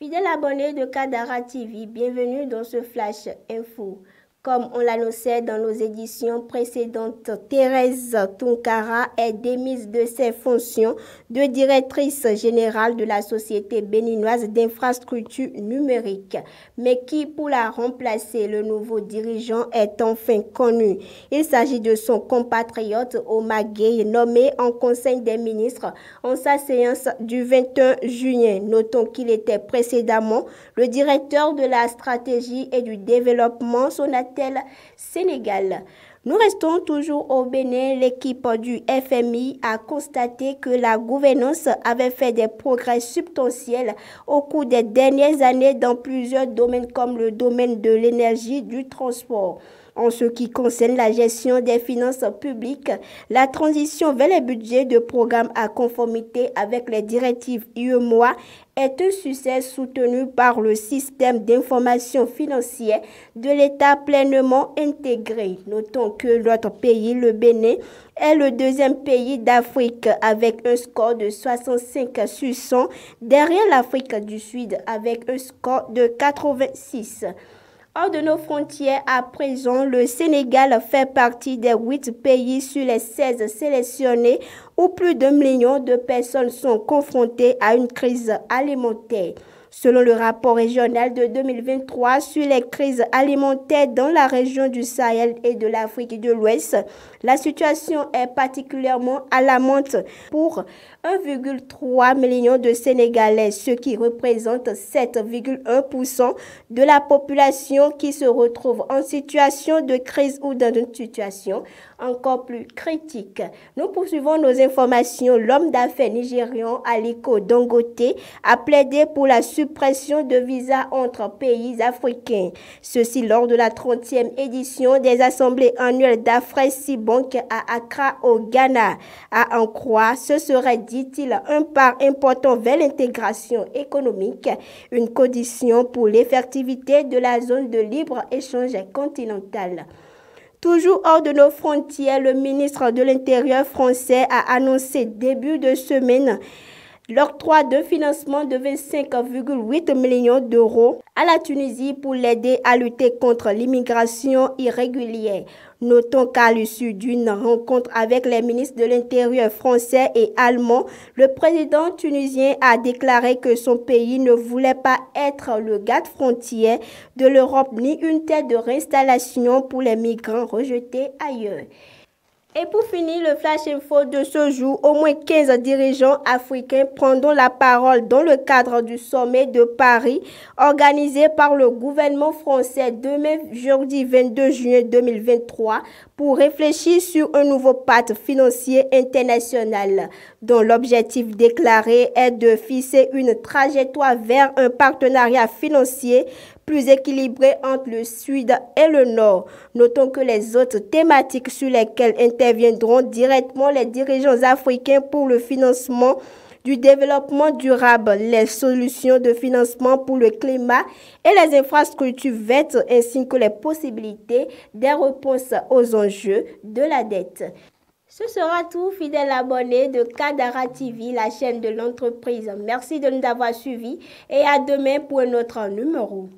Fidèles abonnés de Kadara TV, bienvenue dans ce Flash Info. Comme on l'annonçait dans nos éditions précédentes, Thérèse Tounkara est démise de ses fonctions de directrice générale de la Société béninoise d'infrastructures numériques. Mais qui pour la remplacer, le nouveau dirigeant est enfin connu. Il s'agit de son compatriote Omar Gueye, nommé en Conseil des ministres en sa séance du 21 juillet. Notons qu'il était précédemment le directeur de la stratégie et du développement Sonatel Sénégal. Nous restons toujours au Bénin. L'équipe du FMI a constaté que la gouvernance avait fait des progrès substantiels au cours des dernières années dans plusieurs domaines comme le domaine de l'énergie, du transport. En ce qui concerne la gestion des finances publiques, la transition vers les budgets de programme à conformité avec les directives UEMOA est un succès soutenu par le système d'information financière de l'État pleinement intégré. Notons que notre pays, le Bénin, est le deuxième pays d'Afrique avec un score de 65 sur 100, derrière l'Afrique du Sud avec un score de 86. Hors de nos frontières, à présent, le Sénégal fait partie des 8 pays sur les 16 sélectionnés où plus d'1 million de personnes sont confrontées à une crise alimentaire. Selon le rapport régional de 2023 sur les crises alimentaires dans la région du Sahel et de l'Afrique de l'Ouest, la situation est particulièrement alarmante pour 1,3 million de Sénégalais, ce qui représente 7,1% de la population qui se retrouve en situation de crise ou dans une situation encore plus critique. Nous poursuivons nos informations. L'homme d'affaires nigérian Aliko Dangote a plaidé pour la suppression de visas entre pays africains. Ceci lors de la 30e édition des assemblées annuelles d'Afreximbank à Accra au Ghana. À en croire, ce serait, dit-il, un pas important vers l'intégration économique, une condition pour l'effectivité de la zone de libre-échange continentale. Toujours hors de nos frontières, le ministre de l'Intérieur français a annoncé début de semaine l'octroi de financement de 25,8 millions d'euros à la Tunisie pour l'aider à lutter contre l'immigration irrégulière. Notons qu'à l'issue d'une rencontre avec les ministres de l'Intérieur français et allemand, le président tunisien a déclaré que son pays ne voulait pas être le garde-frontière de l'Europe ni une terre de réinstallation pour les migrants rejetés ailleurs. Et pour finir le Flash Info de ce jour, au moins 15 dirigeants africains prendront la parole dans le cadre du sommet de Paris organisé par le gouvernement français demain jeudi 22 juin 2023 pour réfléchir sur un nouveau pacte financier international dont l'objectif déclaré est de fixer une trajectoire vers un partenariat financier plus équilibré entre le Sud et le Nord. Notons que les autres thématiques sur lesquelles interviendront directement les dirigeants africains pour le financement du développement durable, les solutions de financement pour le climat et les infrastructures vertes ainsi que les possibilités des réponses aux enjeux de la dette. Ce sera tout, fidèles abonnés de Kadara TV, la chaîne de l'entreprise. Merci de nous avoir suivis et à demain pour un autre numéro.